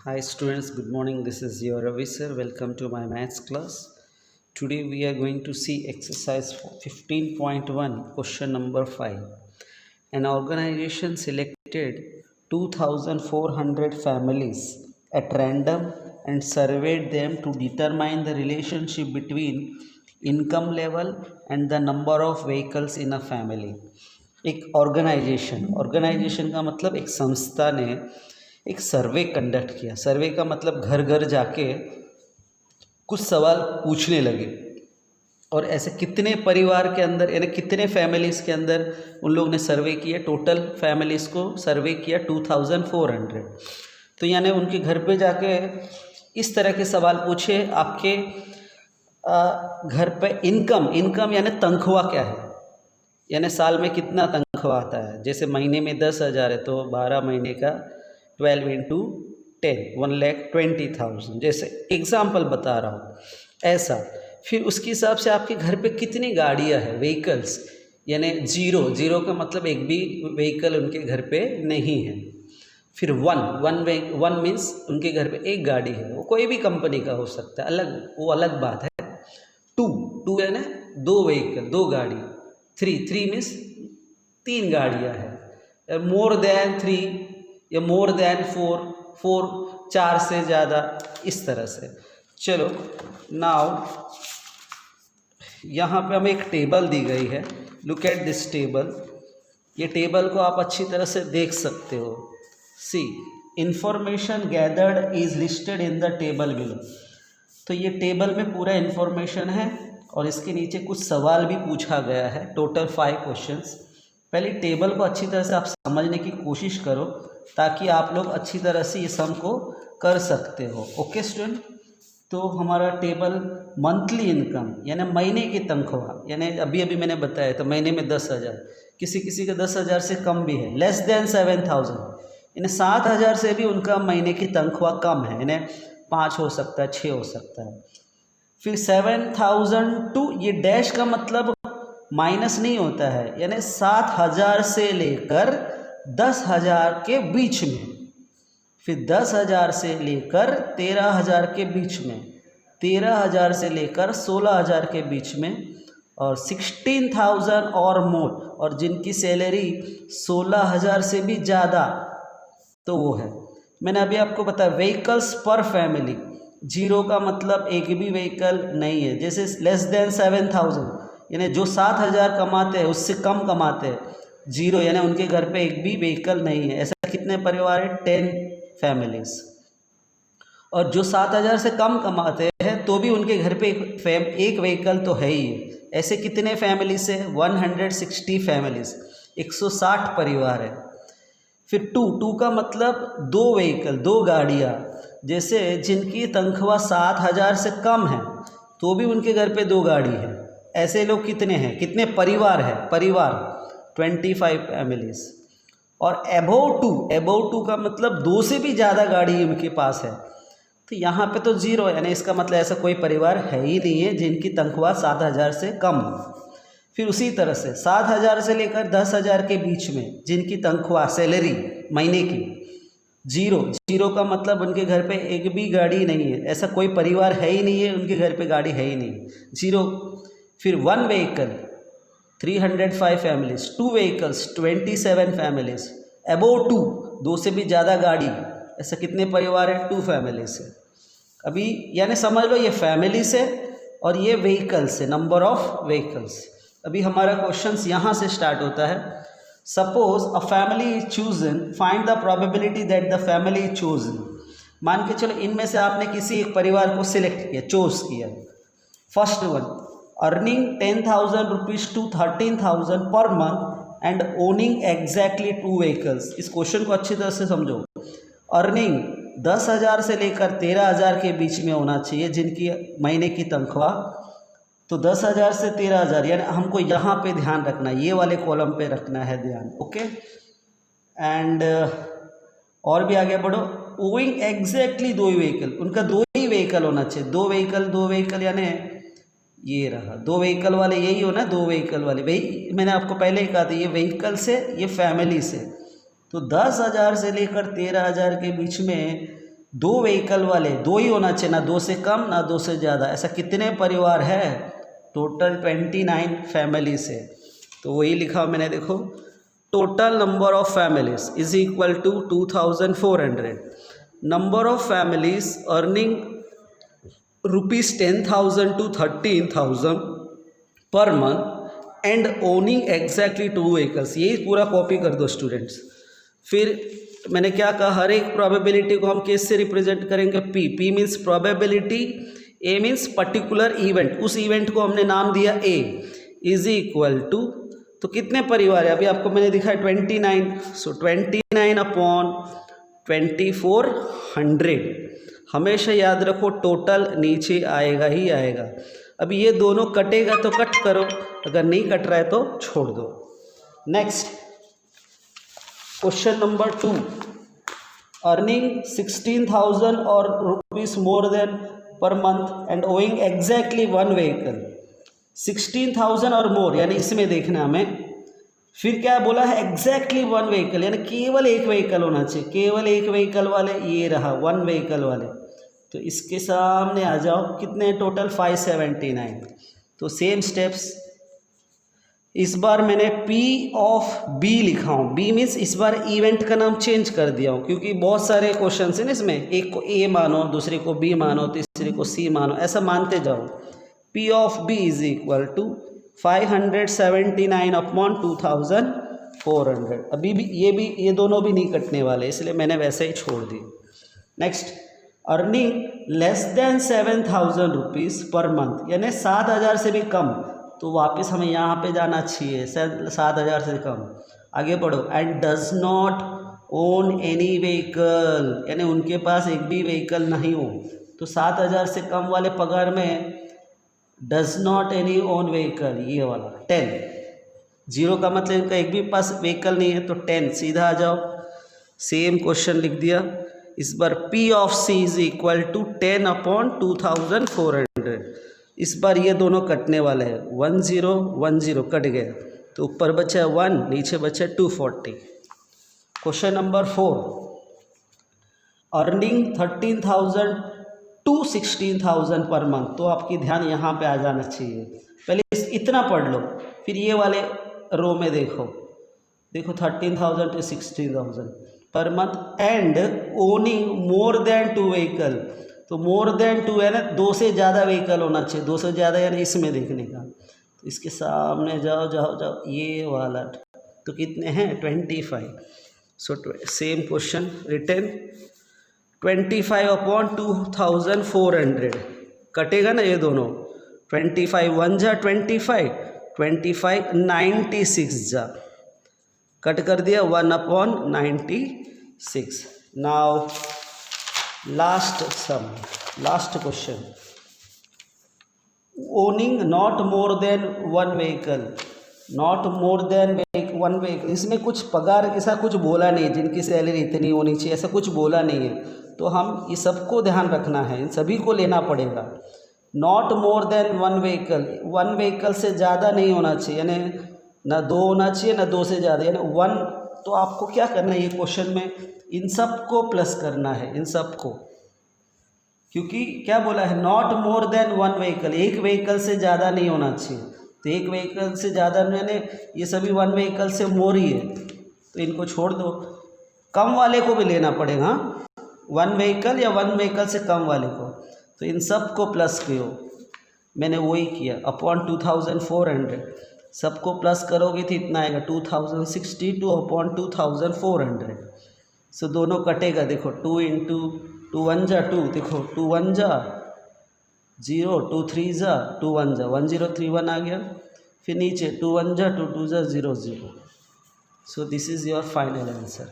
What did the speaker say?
Hi students, good morning. This is your Ravi sir. Welcome to my maths class. Today we are going to see exercise 15.1 question number 5. An organization selected 2400 families at random and surveyed them to determine the relationship between income level and the number of vehicles in a family. एक organisation का मतलब एक संस्था ने एक survey conduct किया। सर्वे का मतलब घर घर जाके कुछ सवाल पूछने लगे और ऐसे कितने परिवार के अंदर यानी कितने फैमिलीज़ के अंदर उन लोग ने सर्वे किया। टोटल फैमिलीज़ को सर्वे किया 2400। तो यानी उनके घर पे जाके इस तरह के सवाल पूछे, आपके घर पे इनकम यानी तनख्वाह क्या है, यानी साल में कितना तनख्वाह आता है। जैसे महीने में 10,000 है तो 12 महीने का 12 इंटू 10 1,20,000, जैसे एग्जाम्पल बता रहा हूँ ऐसा। फिर उसके हिसाब से आपके घर पे कितनी गाड़ियाँ हैं, व्हीकल्स, यानी जीरो का मतलब एक भी व्हीकल उनके घर पे नहीं है। फिर वन मीन्स उनके घर पे एक गाड़ी है, वो कोई भी कंपनी का हो सकता है, वो अलग बात है। टू यानी दो व्हीकल, दो गाड़ी। थ्री मीन्स तीन गाड़ियाँ हैं। मोर देन 3 या मोर देन 4 4 से ज़्यादा, इस तरह से। चलो नाउ यहाँ पे हमें एक टेबल दी गई है। Look at this table. ये टेबल को आप अच्छी तरह से देख सकते हो। See information gathered is listed in the table below. तो ये टेबल में पूरा इन्फॉर्मेशन है और इसके नीचे कुछ सवाल भी पूछा गया है। Total 5 questions. पहले टेबल को अच्छी तरह से आप समझने की कोशिश करो ताकि आप लोग अच्छी तरह से ये सम को कर सकते हो। ओके स्टूडेंट, तो हमारा टेबल मंथली इनकम यानी महीने की तनख्वाह, यानी अभी मैंने बताया था महीने में 10,000, किसी का 10,000 से कम भी है। लेस देन 7,000 यानी 7,000 से भी उनका महीने की तनख्वाह कम है, यानी 5 हो सकता है, 6 हो सकता है। फिर 7,000 टू, ये डैश का मतलब माइनस नहीं होता है, यानी 7,000 से लेकर 10,000 के बीच में। फिर 10,000 से लेकर 13,000 के बीच में, 13,000 से लेकर 16,000 के बीच में, और 16,000 और मोर, और जिनकी सैलरी 16,000 से भी ज़्यादा, तो वो है। मैंने अभी आपको बताया व्हीकल्स पर फैमिली। जीरो का मतलब एक भी व्हीकल नहीं है। जैसे लेस देन 7,000 यानी जो 7,000 कमाते हैं उससे कम कमाते हैं, जीरो यानी उनके घर पे एक भी व्हीकल नहीं है। ऐसा कितने परिवार है? 10 फैमिलीज। और जो 7,000 से कम कमाते हैं तो भी उनके घर पे एक व्हीकल तो है ही। ऐसे कितने फैमिलीज से? 160 फैमिलीज, 160 परिवार है। फिर टू का मतलब दो व्हीकल, दो गाड़ियाँ। जैसे जिनकी तनख्वाह 7,000 से कम है तो भी उनके घर पे दो गाड़ी है। ऐसे लोग कितने हैं, कितने परिवार है? परिवार 25 फैमिलीज। और एबोव टू का मतलब दो से भी ज़्यादा गाड़ी उनके पास है। तो यहाँ पे तो जीरो, यानी इसका मतलब ऐसा कोई परिवार है ही नहीं है जिनकी तनख्वाह 7,000 से कम हो। फिर उसी तरह से 7,000 से लेकर 10,000 के बीच में जिनकी तनख्वाह, सैलरी महीने की, जीरो का मतलब उनके घर पे एक भी गाड़ी नहीं है। ऐसा कोई परिवार है ही नहीं है, उनके घर पे गाड़ी है ही नहीं, जीरो। फिर 1 vehicle 305 families, 2 vehicles 27 families, above 2 दो से भी ज़्यादा गाड़ी, ऐसा कितने परिवार है? 2 फैमिलीज है। अभी यानी समझ लो ये फैमिलीज है और ये व्हीकल्स है, नंबर ऑफ व्हीकल्स। अभी हमारा क्वेश्चंस यहाँ से स्टार्ट होता है। Suppose a family is chosen, find the probability that the family is chosen. मान के चलो इनमें से आपने किसी एक परिवार को सिलेक्ट किया, चूज किया। First one, earning 10,000 rupees to 13,000 per month and owning exactly 2 vehicles. इस क्वेश्चन को अच्छी तरह से समझो। अर्निंग 10,000 से लेकर 13,000 के बीच में होना चाहिए जिनकी महीने की तनख्वाह। तो 10,000 से 13,000, यानी हमको यहाँ पे ध्यान रखना है, ये वाले कॉलम पे रखना है ध्यान। ओके, एंड और भी आगे बढ़ो। ओइंग एग्जैक्टली 2 व्हीकल, उनका 2 ही व्हीकल होना चाहिए। 2 व्हीकल यानी ये रहा 2 व्हीकल वाले, यही हो ना 2 व्हीकल वाले। भाई मैंने आपको पहले ही कहा था ये व्हीकल से, ये फैमिली से। तो 10,000 से लेकर 13,000 के बीच में दो व्हीकल वाले दो ही होना चाहिए, ना दो से कम ना दो से ज़्यादा। ऐसा कितने परिवार है? टोटल 29 फैमिलीज है। तो वही लिखा मैंने, देखो total number of families is equal to 2400। Number of families earning ₹10,000 to 13,000 per month and owning exactly 2 vehicles. यही पूरा कॉपी कर दो स्टूडेंट्स। फिर मैंने क्या कहा, हर एक प्रोबेबिलिटी को हम किससे रिप्रेजेंट करेंगे? पी। पी मीन्स प्रोबेबिलिटी, ए मीन्स पर्टिकुलर इवेंट, उस इवेंट को हमने नाम दिया ए, इज इक्वल टू, तो कितने परिवार है? अभी आपको मैंने दिखाया 29, सो 29 अपॉन 2400। हमेशा याद रखो टोटल नीचे आएगा ही आएगा। अभी ये दोनों कटेगा तो कट करो, अगर नहीं कट रहा है तो छोड़ दो। नेक्स्ट क्वेश्चन नंबर 2, अर्निंग 16,000 और रुपीज मोर देन पर month and owing exactly 1 vehicle. 16,000 और मोर यानी इसमें देखना हमें। फिर क्या बोला है? एग्जैक्टली 1 व्हीकल, यानी केवल एक व्हीकल होना चाहिए, केवल एक व्हीकल वाले, ये रहा 1 व्हीकल वाले। तो इसके सामने आ जाओ, कितने टोटल? 579। तो सेम स्टेप्स, इस बार मैंने P ऑफ B लिखा हूँ। B मीन्स इस बार इवेंट का नाम चेंज कर दिया हूँ, क्योंकि बहुत सारे क्वेश्चन हैं ना इसमें, एक को A मानो, दूसरे को B मानो, तीसरे को C मानो, ऐसा मानते जाओ। P of B is equal to 579 upon 2400। अभी भी ये दोनों भी नहीं कटने वाले, इसलिए मैंने वैसे ही छोड़ दी। Next, earning less than 7,000 rupees per month, यानी 7,000 से भी कम, तो वापस हमें यहाँ पे जाना चाहिए, 7,000 से कम। आगे बढ़ो, and does not own any vehicle, यानी उनके पास एक भी व्हीकल नहीं हो। तो 7,000 से कम वाले पगार में does not any own vehicle, ये वाला 10। 0 का मतलब इनका एक भी पास व्हीकल नहीं है, तो 10 सीधा आ जाओ। सेम क्वेश्चन लिख दिया। इस बार P of C is equal to 10 upon 2400। इस बार ये दोनों कटने वाले हैं, 10 कट गया, तो ऊपर बचा 1, नीचे बचा 240। Question number 4, earning 13,000 to 16,000 per month. तो आपकी ध्यान यहाँ पे आ जाना चाहिए। पहले इतना पढ़ लो, फिर ये वाले रो में देखो 13,000 to 16,000 पर month and owning more than 2 vehicle. तो मोर देन 2 है ना, 2 से ज़्यादा व्हीकल होना चाहिए, 2 से ज़्यादा यानी इसमें देखने का। तो इसके सामने जाओ, ये वाला, तो कितने हैं? 25। So same question return 25 upon 2400। कटेगा ना ये दोनों, 25 1 जा 25, 25 96 जा, कट कर दिया 1 upon 96। Now last question, owning not more than 1 vehicle, not more than 1 vehicle. इसमें कुछ पगार ऐसा कुछ बोला नहीं, जिनकी सैलरी इतनी होनी चाहिए ऐसा कुछ बोला नहीं है। तो हम ये सबको ध्यान रखना है, इन सभी को लेना पड़ेगा। Not more than 1 vehicle, 1 vehicle से ज़्यादा नहीं होना चाहिए, यानी ना 2 होना चाहिए ना 2 से ज़्यादा, यानी 1। तो आपको क्या करना है, ये क्वेश्चन में इन सब को प्लस करना है, इन सब को, क्योंकि क्या बोला है? नॉट मोर देन 1 व्हीकल, एक व्हीकल से ज़्यादा नहीं होना चाहिए। तो एक व्हीकल से ज़्यादा मैंने ये सभी 1 व्हीकल से मोर ही है, तो इनको छोड़ दो। कम वाले को भी लेना पड़ेगा, 1 व्हीकल या 1 व्हीकल से कम वाले को, तो इन सब को प्लस किया। मैंने वही किया अपॉन 2400। सबको प्लस करोगे तो इतना आएगा 2062 अपॉन 2400। सो दोनों कटेगा, देखो 2 इंटू 2 1 जा 2, देखो 2 1 जा 0, 2 3 जा 2 1 जा 1031 आ गया। फिर नीचे 2 1 जा 2 2 जा 0 0। So this is your final answer.